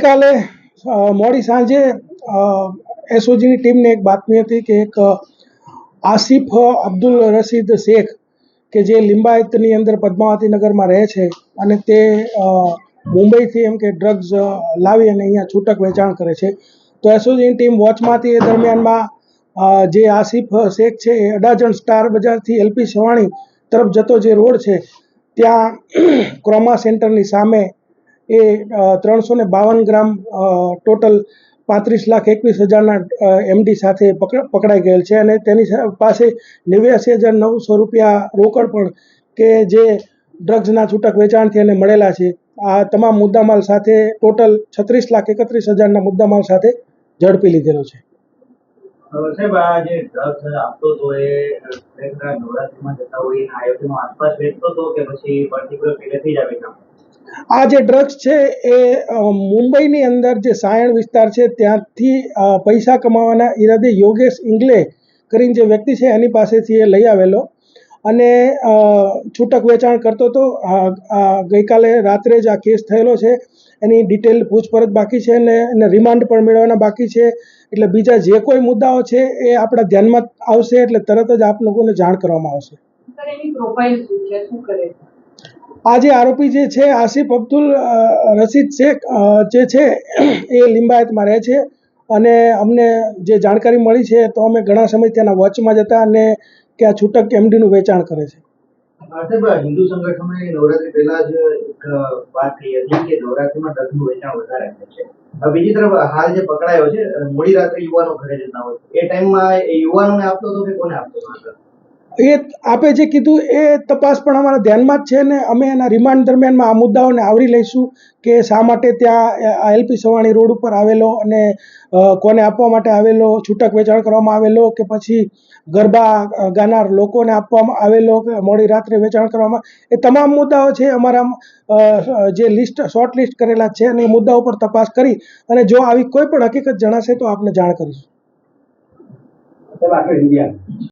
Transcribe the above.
ગઈકાલે મોડી સાંજે એસઓજીની ટીમને એક બાતમી હતી કે એક આસિફ અબ્દુલ રશીદ શેખ કે જે લિંબાયતની અંદર પદ્માવતી નગરમાં રહે છે અને તે મુંબઈથી એમ કે ડ્રગ્સ લાવી અને અહીંયા છૂટક વેચાણ કરે છે. તો એસઓજીની ટીમ વોચમાંથી એ દરમિયાનમાં જે આસિફ શેખ છે એ અડાજણ સ્ટાર બજારથી એલપી સવાણી તરફ જતો જે રોડ છે ત્યાં ક્રોમા સેન્ટરની સામે એ 352 ગ્રામ ટોટલ 35,21,000 એમડી સાથે પકડાઈ ગયેલ છે અને તેની પાસે 89,900 રૂપિયા રોકડ પણ કે જે ડ્રગ્સના છૂટક વેચાણથી એને મળેલા છે. આ તમામ મુદ્દામાલ સાથે ટોટલ 36,31,000ના મુદ્દામાલ સાથે ઝડપી લીધેલો છે. સાહેબ, આ જે ડ્રગ્સ આપતો હતો એ નવરાત્રીમાં જતા હોય આયોજનો આસપાસ વેચતો હતો કે પછી પર્ટિક્યુલર પહેલેથી જ આવી કામ? આ જે ડ્રગ્સ છે એ મુંબઈની અંદર જે સાયણ વિસ્તાર છે ત્યાંથી પૈસા કમાવાના ઈરાદે યોગેશ ઇંગલે કરીને જે વ્યક્તિ છે એની પાસેથી એ લઈ આવેલો અને છૂટક વેચાણ કરતો હતો. ગઈકાલે રાત્રે જ આ કેસ થયેલો છે. એની ડિટેલ પૂછપરછ બાકી છે અને એને રિમાન્ડ પણ મેળવવાના બાકી છે. એટલે બીજા જે કોઈ મુદ્દાઓ છે એ આપણા ધ્યાનમાં આવશે એટલે તરત જ આપ લોકોને જાણ કરવામાં આવશે. આ જે આરોપી જે છે આસિફ અબ્દુલ રશીદ શેખ જે છે એ લિંબાયતમાં રહે છે અને અમને જે જાણકારી મળી છે તો અમે ઘણા સમય ત્યાંના વોચમાં જતા અને કે આ છૂટક એમડીનું વેચાણ કરે છે. હિન્દુ સંગઠનોએ નવરાત્રી પહેલા જ એક વાત થઈ હતી કે નવરાત્રીમાં ડ્રગ્સનું વેચાણ વધારે થાય છે. બીજી તરફ હાલ જે પકડાયો છે મોડી રાત્રે યુવાનો ઘરે જતા હોય એ ટાઈમમાં યુવાનોને આપતો હતો કે કોને આપતો હતો? એ આપે જે કીધું એ તપાસ પણ અમારા ધ્યાનમાં જ છે ને અમે એના રિમાન્ડ દરમિયાનમાં આ મુદ્દાઓને આવરી લઈશું કે શા માટે ત્યાં એલપી સવાણી રોડ ઉપર આવેલો અને કોને આપવા માટે આવેલો, છૂટક વેચાણ કરવામાં આવેલો કે પછી ગરબા ગાનાર લોકોને આપવામાં આવેલો કે મોડી રાત્રે વેચાણ કરવામાં, એ તમામ મુદ્દાઓ છે અમારા જે લિસ્ટ શોર્ટ લિસ્ટ કરેલા છે અને એ મુદ્દાઓ પર તપાસ કરી અને જો આવી કોઈ પણ હકીકત જણાશે તો આપને જાણ કરીશું.